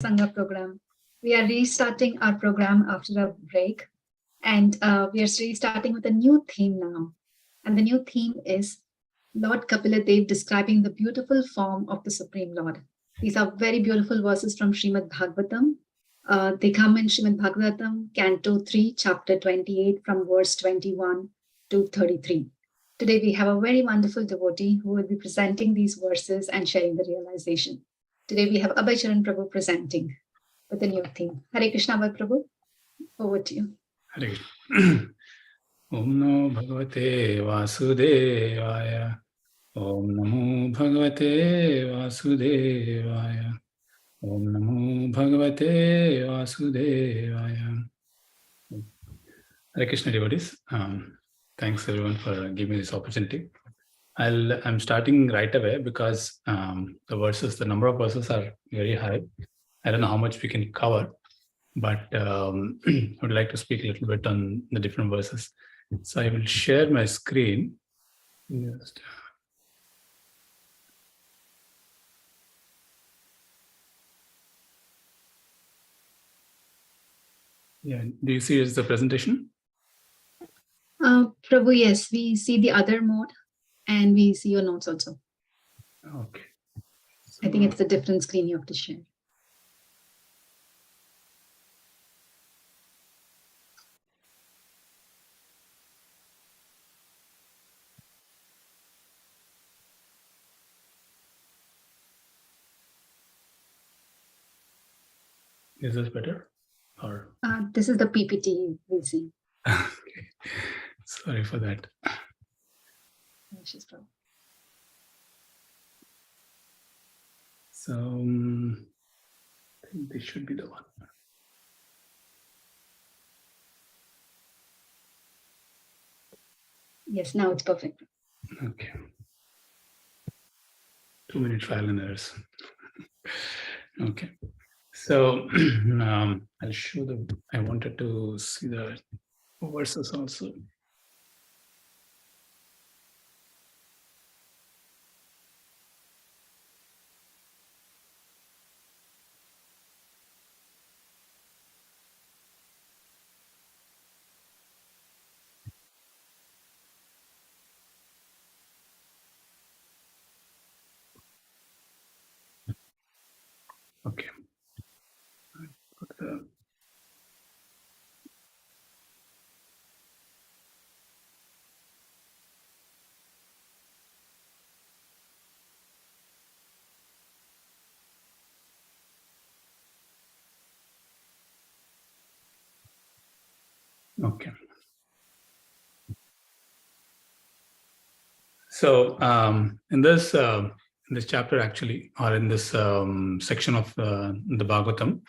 Sangha program. We are restarting our program after a break, and we are restarting with a new theme now. And the new theme is Lord Kapila Dev describing the beautiful form of the Supreme Lord. These are very beautiful verses from Srimad Bhagavatam. They come in Srimad Bhagavatam, Canto 3, Chapter 28, from verse 21 to 33. Today we have a very wonderful devotee who will be presenting these verses and sharing the realization. Today we have Abhay Charan Prabhu presenting with a new theme. Hare Krishna, Abhay Prabhu. Over to you. Hare Om Namo Bhagavate Vasudevaya. Om Namo Bhagavate Vasudevaya. Om Namo Bhagavate Vasudevaya. Hare Krishna devotees. Thanks everyone for giving me this opportunity. I'm starting right away because the number of verses are very high. I don't know how much we can cover, but I would like to speak a little bit on the different verses. So I will share my screen. Yes. Yeah, do you see the presentation? Prabhu, yes, we see the other mode and we see your notes also. Okay. So, I think it's a different screen you have to share. Is this better? Or this is the PPT we'll see. Okay. Sorry for that. So I think this should be the one. Yes, now it's perfect. Okay. 2 minute trial and errors. Okay. So I'll show I wanted to see the verses also. Okay. Okay. So in this chapter actually, or in this section of the Bhagavatam,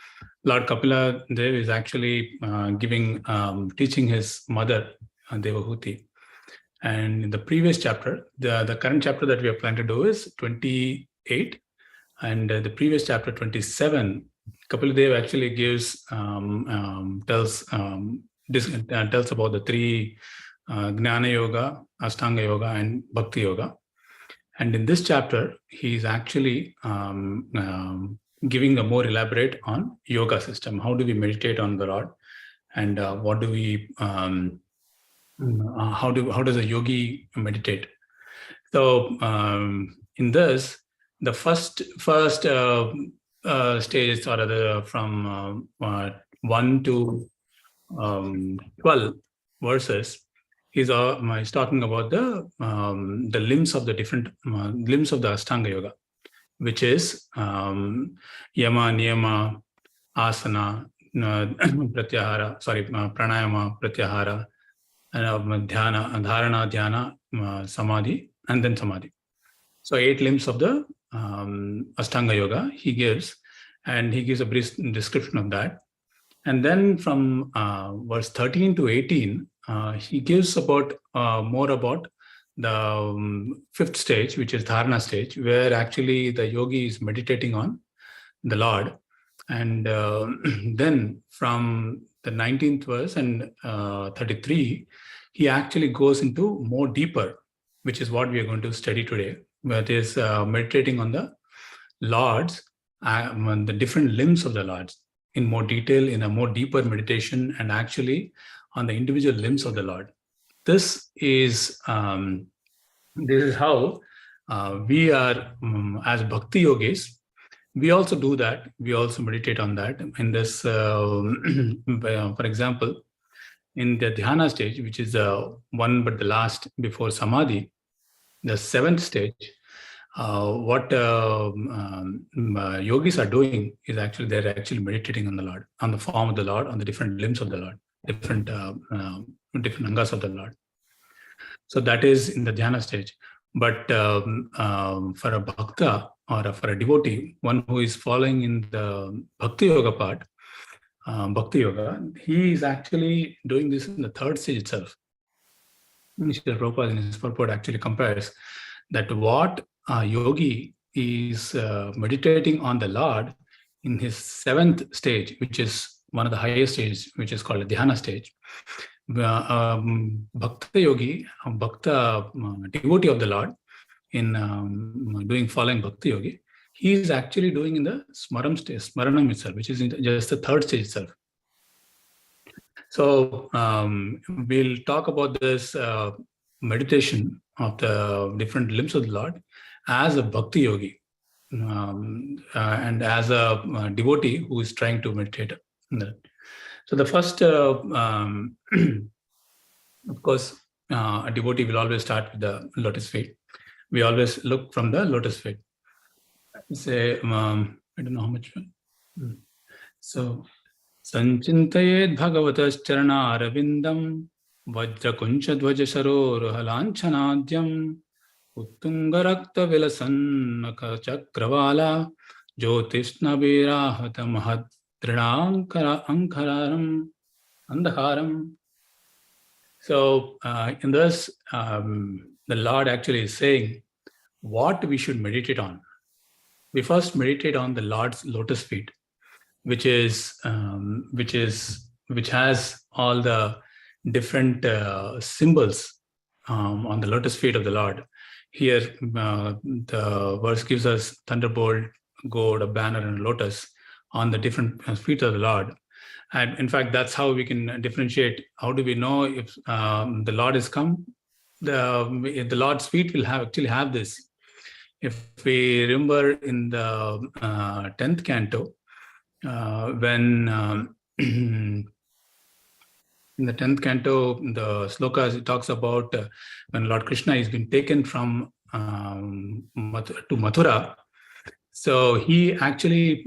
Lord Kapila Dev is actually teaching his mother Devahuti. And in the previous chapter, the current chapter that we are planning to do is 28, and the previous chapter 27, Kapila Dev actually tells about the three Jnana Yoga, Ashtanga Yoga, and Bhakti Yoga. And in this chapter, he is actually giving a more elaborate on yoga system. How do we meditate on the Lord, and what do we? How does a yogi meditate? So in this, the first stages are from 1 to 12 verses. He's talking about the limbs of the different limbs of the Ashtanga Yoga, which is Yama, Niyama, Asana, Pratyahara, Pranayama, Pratyahara, Dhyana, Dharana, Dhyana, Samadhi, and then Samadhi. So 8 limbs of the Ashtanga Yoga he gives, and he gives a brief description of that. And then from verse 13 to 18, he gives more about the 5th stage, which is Dharana stage, where actually the yogi is meditating on the Lord. And then from the 19th verse and 33, he actually goes into more deeper, which is what we are going to study today, where it is meditating on the Lord's the different limbs of the Lord in more detail, in a more deeper meditation, and actually on the individual limbs of the Lord. This is how we are as bhakti yogis. We also do that. We also meditate on that. In this, for example, in the dhyana stage, which is one but the last before samadhi, the 7th stage, what yogis are doing is actually they're actually meditating on the Lord, on the form of the Lord, on the different limbs of the Lord, different angas of the Lord. So that is in the dhyana stage. But for a bhakta or for a devotee, one who is following in the bhakti yoga part, bhakti yoga, he is actually doing this in the 3rd stage itself. Mr. Prabhupada in his purport actually compares that what a yogi is meditating on the Lord in his 7th stage, which is one of the highest stages, which is called the dhyana stage. Bhakta yogi, bhakta devotee of the Lord, in doing following bhakti yogi, he is actually doing in the smaram stage, smaranam itself, which is in just the 3rd stage itself. So we'll talk about this meditation of the different limbs of the Lord as a bhakti yogi and as a devotee who is trying to meditate. So the first, of course, a devotee will always start with the lotus feet. We always look from the lotus feet. Say, I don't know how much. So, Sanchintayed Bhagavatas Charanarvindam Vajrakunchadvaja Saroruhalanchanadhyam Uttungarakta Vilasannaka Chakravala Jyotisna Virahata Mahadrinankara Andharam. So in this, the Lord actually is saying what we should meditate on. We first meditate on the Lord's lotus feet, which has all the different symbols on the lotus feet of the Lord. Here, the verse gives us thunderbolt, gourd, a banner, and a lotus on the different feet of the Lord. And in fact, that's how we can differentiate. How do we know if the Lord is come? The Lord's feet will actually have this. If we remember in the 10th canto, when in the 10th canto, the slokas, it talks about when Lord Krishna has been taken from to Mathura. So he actually,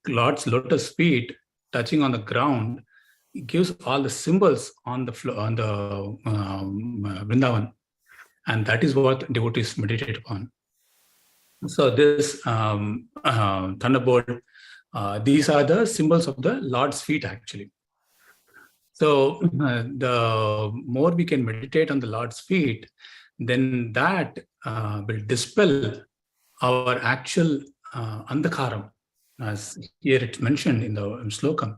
Lord's lotus feet touching on the ground, it gives all the symbols on the floor, on the Vrindavan. And that is what devotees meditate upon. So this thunderbolt, these are the symbols of the Lord's feet actually. So the more we can meditate on the Lord's feet, then that will dispel our actual andhakaram, as here it's mentioned in the slokam.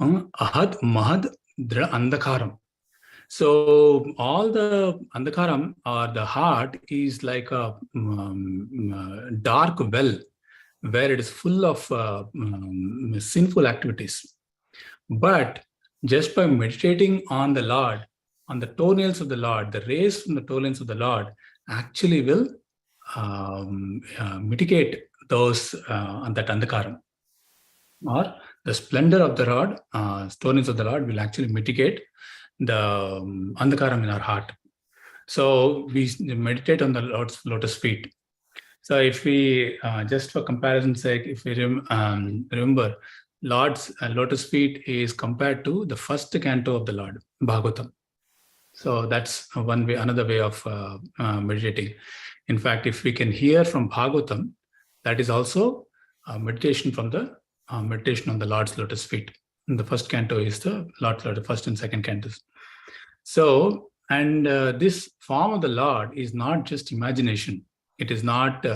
Ahad mahad dra andhakaram. So all the andhakaram or the heart is like a dark well where it is full of sinful activities. But just by meditating on the Lord, on the toenails of the Lord, the rays from the toenails of the Lord actually will mitigate those that andhakaram. Or the splendor of the Lord, toenails of the Lord will actually mitigate the andhakaram in our heart. So we meditate on the Lord's lotus feet. So if we, just for comparison's sake, if we remember, Lord's lotus feet is compared to the first canto of the Lord, Bhagavatam. So that's one way, another way of meditating. In fact, if we can hear from Bhagavatam, that is also meditation from the meditation on the Lord's lotus feet. And the first canto is the Lord's lotus, first and second cantos. So, and this form of the Lord is not just imagination. It is not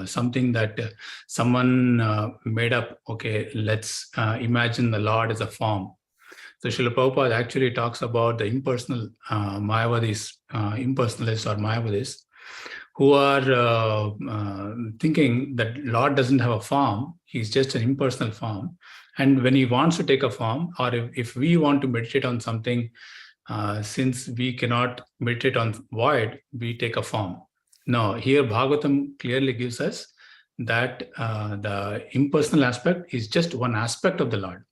something that someone made up. Okay, let's imagine the Lord as a form. So Srila Prabhupada actually talks about the impersonal Mayavadis, impersonalists or Mayavadis, who are thinking that Lord doesn't have a form, he's just an impersonal form. And when he wants to take a form, or if we want to meditate on something, since we cannot meditate on void, we take a form. No, here Bhagavatam clearly gives us that the impersonal aspect is just one aspect of the Lord.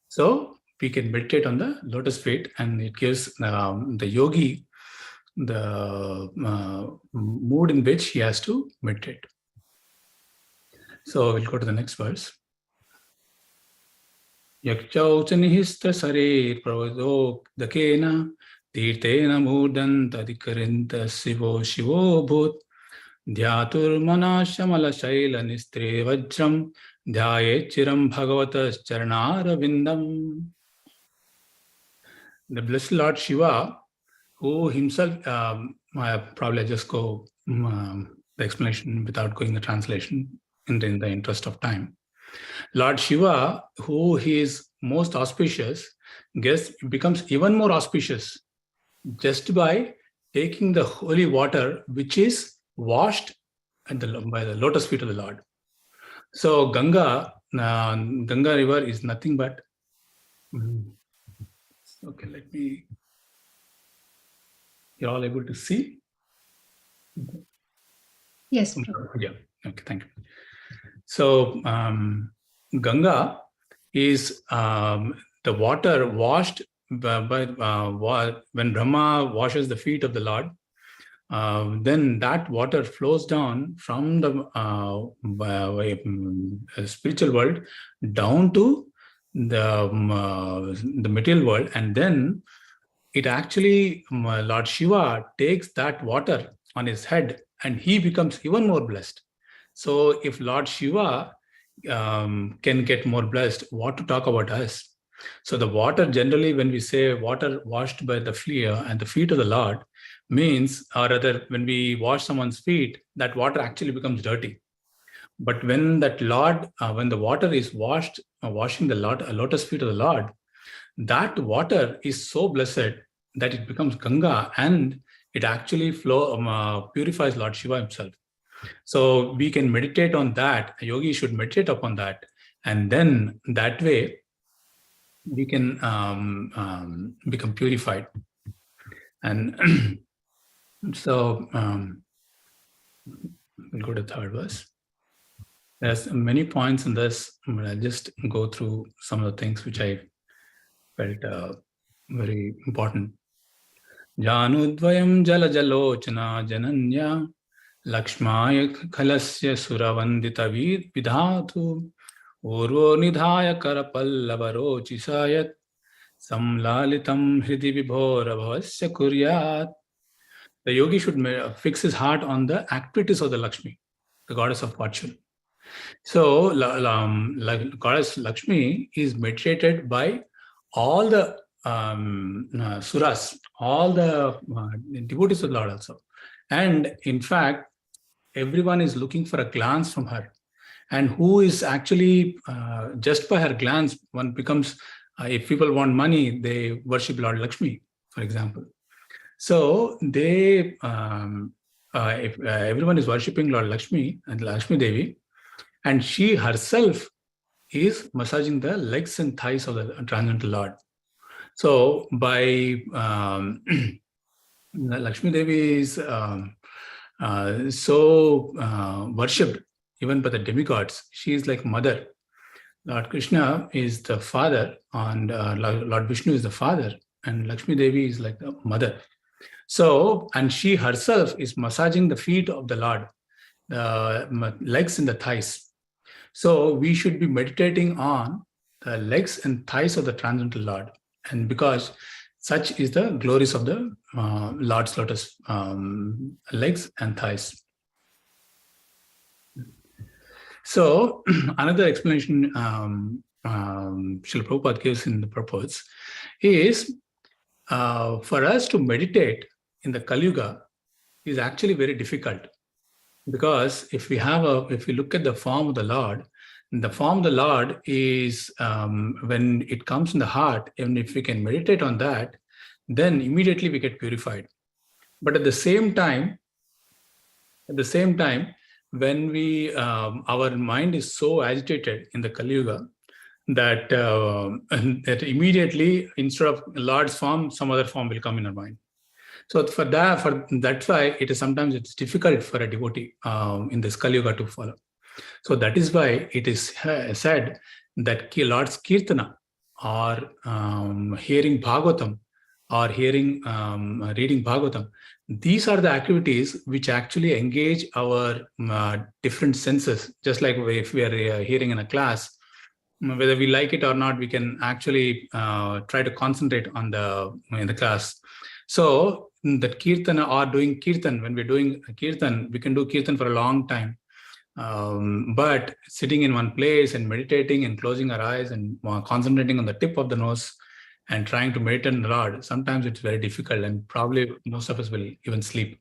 So we can meditate on the lotus feet, and it gives the yogi the mood in which he has to meditate. So we'll go to the next verse. Yakchau chanihista sare pravazo dakena tirtena mudan tadikarinta shivo bhut dhyatur manashamala shaila nistre vajram dhyaye chiram bhagavatas charanara vindam. The blessed Lord Shiva, who himself, probably just go the explanation without going the translation in the interest of time. Lord Shiva, who he is most auspicious, becomes even more auspicious just by taking the holy water which is washed by the lotus feet of the Lord. So Ganga river is nothing but, okay, let me, you're all able to see? Yes. Yeah, okay, thank you. So Ganga is the water washed by when Brahma washes the feet of the Lord, then that water flows down from the spiritual world down to the material world, and then it actually, Lord Shiva takes that water on his head and he becomes even more blessed. So if Lord Shiva can get more blessed, what to talk about us? So the water, generally when we say water washed by the feet and the feet of the Lord, means, or rather when we wash someone's feet, that water actually becomes dirty. But when that Lord, when the water is washing the lotus feet of the Lord, that water is so blessed that it becomes Ganga, and it actually purifies Lord Shiva himself. So we can meditate on that. A yogi should meditate upon that, and then that way we can become purified. And so we'll go to the third verse. There's many points in this, but I'll just go through some of the things which I felt very important. Janudvayam jala jalochana jananya Lakshmaya khalasya suravandita vidhatu urvo nidhaya karapallavaro chisayat samlalitam hridi vibhora bhavasya kuryat. The yogi should fix his heart on the activities of the Lakshmi, the goddess of fortune. So goddess Lakshmi is meditated by all the suras, all the devotees of the Lord also. And in fact, everyone is looking for a glance from her. And who is actually, just by her glance, one becomes, if people want money, they worship Lord Lakshmi, for example. So they, if everyone is worshipping Lord Lakshmi and Lakshmi Devi, and she herself is massaging the legs and thighs of the transcendental Lord. So by Lakshmi Devi is so worshipped even by the demigods. She is like mother. Lord Krishna is the father, and Lord Vishnu is the father, and Lakshmi Devi is like the mother. So, and she herself is massaging the feet of the Lord, the legs and the thighs. So we should be meditating on the legs and thighs of the transcendental Lord, and because such is the glories of the Lord's lotus legs and thighs. So another explanation Srila Prabhupada gives in the purpose is for us to meditate in the Kali Yuga is actually very difficult, because if we look at the form of the Lord, the form of the Lord is when it comes in the heart, and if we can meditate on that, then immediately we get purified. But at the same time, At the same time, when we our mind is so agitated in the Kali Yuga that that immediately, instead of Lord's form, some other form will come in our mind. So that's why sometimes it's difficult for a devotee in this Kali Yuga to follow. So that is why it is said that Lord's Kirtana, or hearing Bhagavatam, or reading Bhagavatam, these are the activities which actually engage our different senses. Just like if we are hearing in a class, whether we like it or not, we can actually try to concentrate on in the class. So that kirtana, or doing kirtan, when we're doing kirtan, we can do kirtan for a long time. But sitting in one place and meditating and closing our eyes and concentrating on the tip of the nose and trying to meditate on the Lord, sometimes it's very difficult, and probably most of us will even sleep.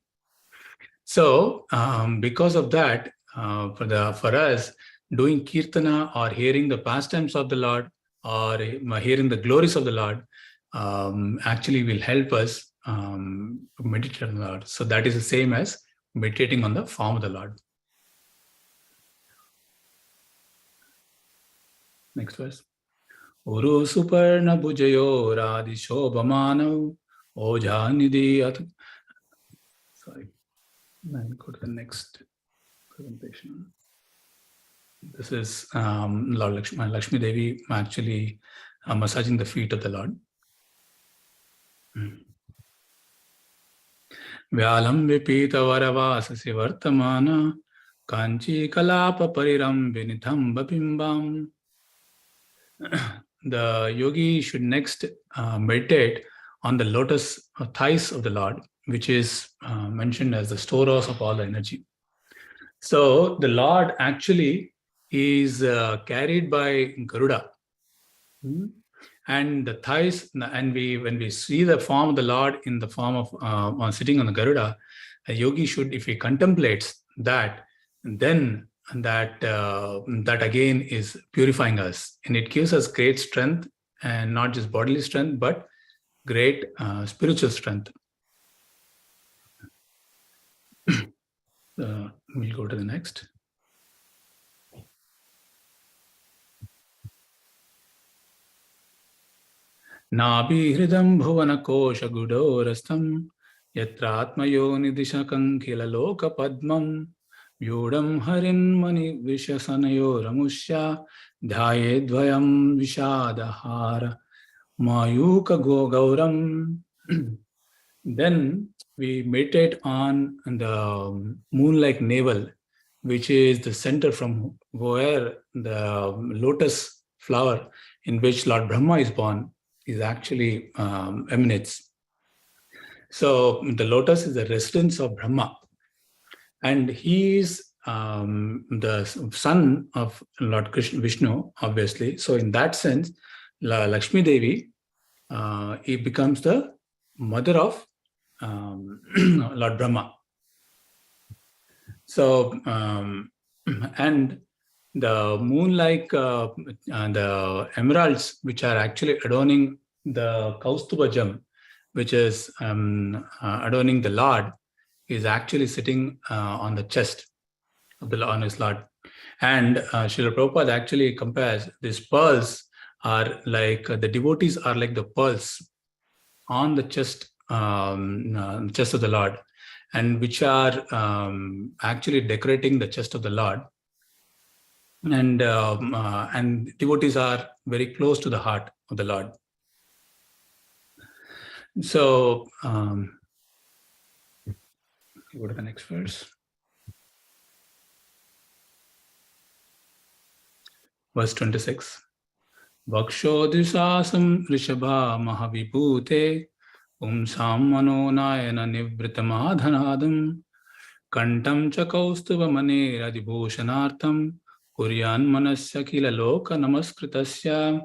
So because of that, for us, doing kirtana or hearing the pastimes of the Lord or hearing the glories of the Lord actually will help us meditate on the Lord. So that is the same as meditating on the form of the Lord. Next verse. Uru Suparna Bhujayo Radhi Shobhamano Ojha Nidhi. Sorry, I'll go to the next presentation. This is Lord Lakshmi Devi actually massaging the feet of the Lord. Vyalam Vipita Varavasasi Vartamana Kanchi Kalapa Pariram Vinitham Bapimbam. The yogi should next meditate on the lotus thighs of the Lord, which is mentioned as the storehouse of all the energy. So the Lord actually is carried by Garuda. And the thighs, and when we see the form of the Lord in the form of sitting on the Garuda, a yogi should, if he contemplates that, then that again is purifying us, and it gives us great strength, and not just bodily strength, but great spiritual strength. We'll go to the next. Nabi hridam bhuvana kosha gudorastham yatra atmayo nidishakam khila loka padmam Vyudam harin mani vishasanayo ramusya dhyaye dvayam vishadahara mayuka gauram. Then we meditate on the moon-like navel, which is the center from where the lotus flower in which Lord Brahma is born is actually emanates. So the lotus is the residence of Brahma. And he is the son of Lord Krishna, Vishnu, obviously. So in that sense, Lakshmi Devi, he becomes the mother of Lord Brahma. So, and the moon-like, the emeralds, which are actually adorning the Kaustuba gem, which is adorning the Lord, is actually sitting on the chest of on his Lord. And Srila Prabhupada actually compares these pearls are like, the devotees are like the pearls on the chest of the Lord, and which are actually decorating the chest of the Lord. And devotees are very close to the heart of the Lord. So, go to the next verse. Verse 26. Vakshodisasam rishabha mahavibhute umsam manonayana nivrittamadhanadam kantam cha kaustuva mane radibhushanartham kuryan manasya kila loka namaskritasya.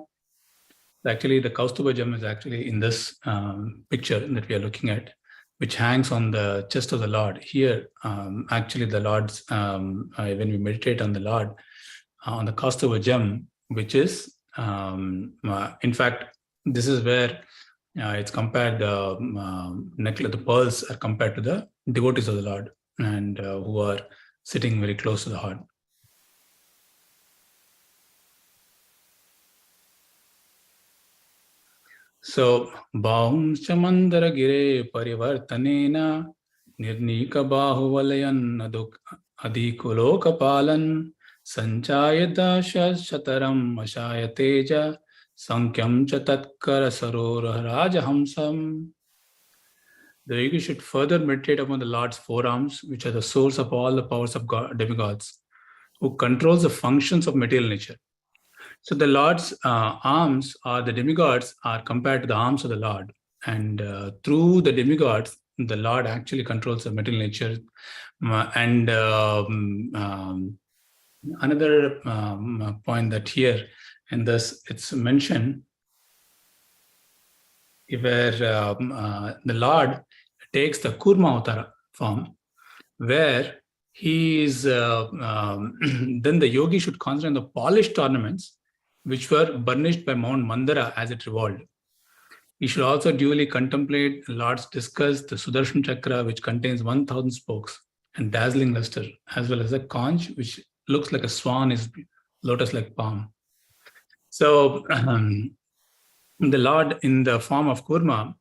Actually, the Kaustuba gem is actually in this picture that we are looking at, which hangs on the chest of the Lord. Here, actually, the Lord's, when we meditate on the Lord, on the Kaustuba gem, which is, in fact, this is where it's compared, the necklace, the pearls are compared to the devotees of the Lord. and who are sitting very close to the heart. So, Bahum Chamandara Gire Parivartanena Nirnika Bahuvalayan Adikulokapalan Sanchayata Shataram Ashaya Teja Sankyam Chatatkara Sarora Rajahamsam. The yogi should further meditate upon the Lord's forearms, which are the source of all the powers of demigods, who controls the functions of material nature. So the Lord's arms, or the demigods, are compared to the arms of the Lord. And through the demigods, the Lord actually controls the material nature. Another point that here, and thus it's mentioned, where the Lord takes the Kurma Avtara form, where he is, then the yogi should concentrate on the polished ornaments which were burnished by Mount Mandara as it revolved. He should also duly contemplate the Lord's discus, the Sudarshan Chakra, which contains 1,000 spokes and dazzling luster, as well as a conch, which looks like a swan, is lotus-like palm. So the Lord in the form of Kurma,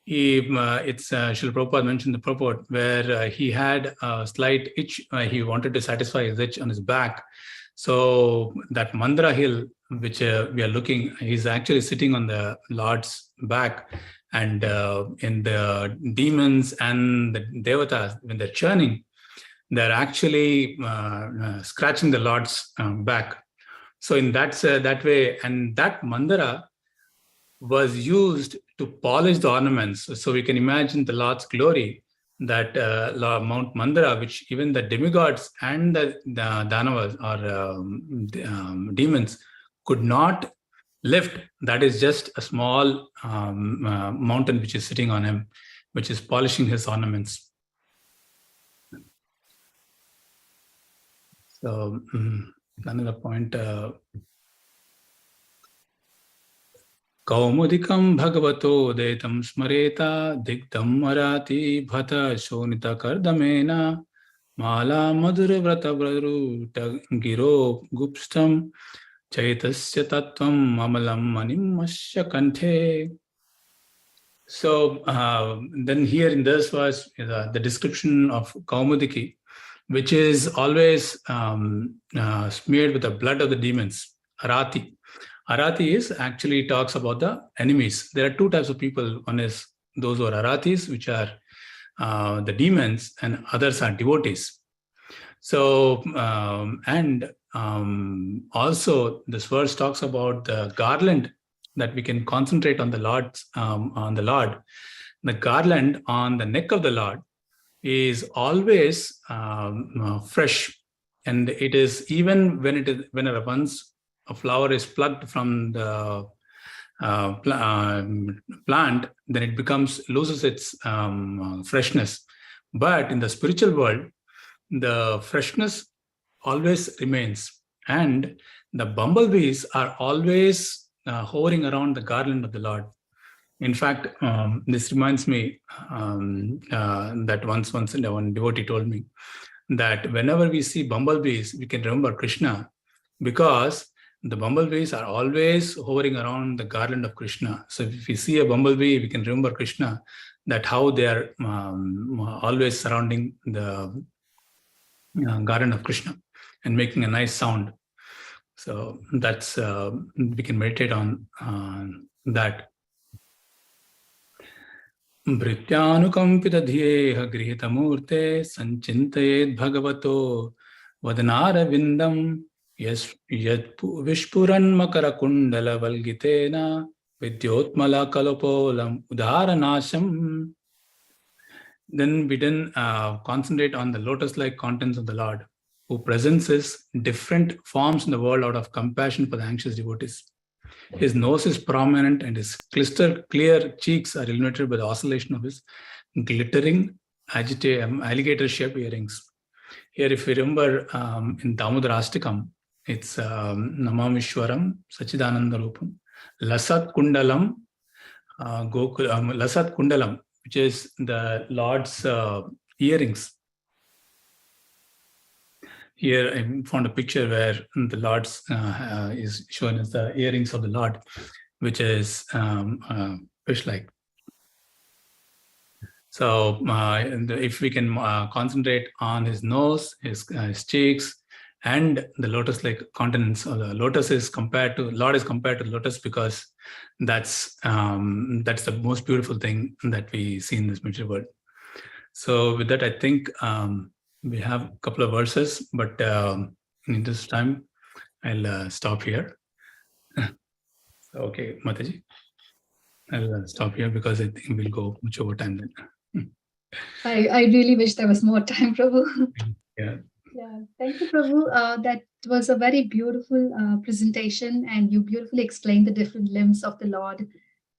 Srila Prabhupada mentioned the purport where he had a slight itch. He wanted to satisfy his itch on his back. So that Mandara hill, which we are looking, he's actually sitting on the Lord's back. And in the demons and the devatas, when they're churning, they're actually scratching the Lord's back. So in that way, and that Mandara was used to polish the ornaments. So we can imagine the Lord's glory, that Mount Mandara, which even the demigods and the Danavas or demons could not lift. That is just a small mountain which is sitting on him, which is polishing his ornaments. So another point. Kaumudikam bhagavato detam smareta digdam marati bhata shonita kardamena mala madhura vrata vraruta giro gupstam chaitasya tattvam amalam manimasya kanthe. So then here in this was the description of Kaumudiki, which is always smeared with the blood of the demons, Arati. Arati is actually talks about the enemies. There are two types of people. One is those who are Aratis, which are the demons, and others are devotees. So, also this verse talks about the garland that we can concentrate on the Lord. The garland on the neck of the Lord is always fresh, and it is even when a flower is plucked from the plant, then it loses its freshness. But in the spiritual world, the freshness always remains, and the bumblebees are always hovering around the garland of the Lord. In fact, this reminds me that once one devotee told me that whenever we see bumblebees, we can remember Krishna, because the bumblebees are always hovering around the garland of Krishna. So if we see a bumblebee, we can remember Krishna, that how they are always surrounding the garland of Krishna and making a nice sound. So that's, we can meditate on that. Bhrityanukampita dhyeha grihitamurte sanchintayed bhagavato vadanara vindam yad vishpuran makara kundala valgitena vidyotmala kalopolam udharanasham. Then we concentrate on the lotus-like contents of the Lord, who presents his different forms in the world out of compassion for the anxious devotees. His nose is prominent, and his clear cheeks are illuminated by the oscillation of his glittering alligator-shaped earrings. Here, if you remember, in Damodarastakam, it's Namamishwaram Sachidananda Rupam Lasat Kundalam Lasat Kundalam, which is the Lord's earrings. here I found a picture where the Lord's is shown as the earrings of the Lord, which is fish-like. So if we can concentrate on his nose, his cheeks, and the lotus-like countenance, lotus is compared to Lord is compared to lotus because that's the most beautiful thing that we see in this material world. So with that, I think we have a couple of verses, but in this time, I'll stop here. Okay, Mataji, I'll stop here because I think we'll go much over time then. I really wish there was more time, Prabhu. Yeah. Yeah, thank you, Prabhu. That was a very beautiful presentation, and you beautifully explained the different limbs of the Lord,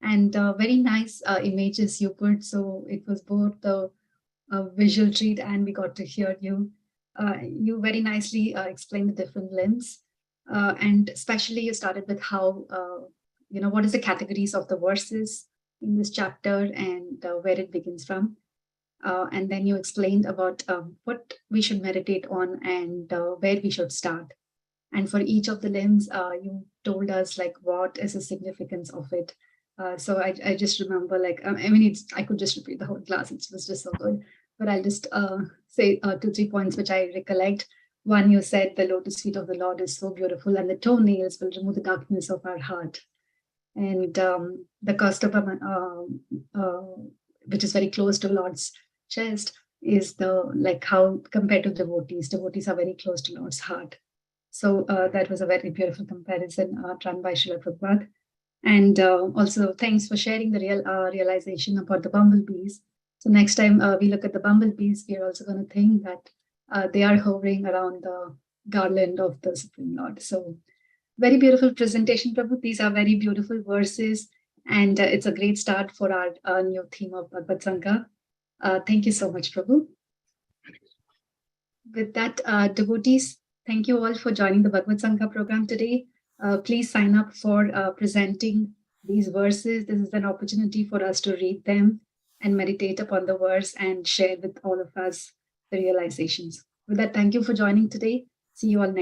and very nice images you put. So it was both the visual treat, and we got to hear you. You very nicely explained the different limbs, and especially you started with how what is the categories of the verses in this chapter and where it begins from. And then you explained about what we should meditate on and where we should start. And for each of the limbs, you told us like what is the significance of it. So I just remember I could just repeat the whole class. It was just so good. But I'll just say 2-3 points which I recollect. One, you said the lotus feet of the Lord is so beautiful, and the toenails will remove the darkness of our heart. And the Kastaba, which is very close to Lord's chest, is how compared to devotees are very close to Lord's heart. So that was a very beautiful comparison done by Srila Prabhupada. And also thanks for sharing the realization about the bumblebees. So next time we look at the bumblebees, we are also going to think that they are hovering around the garland of the Supreme Lord. So very beautiful presentation, Prabhu. These are very beautiful verses, and it's a great start for our new theme of BhagavatSanga. Thank you so much, Prabhu. With that, devotees, thank you all for joining the BhagavatSanga program today. Please sign up for presenting these verses. This is an opportunity for us to read them and meditate upon the verse and share with all of us the realizations. With that, thank you for joining today. See you all next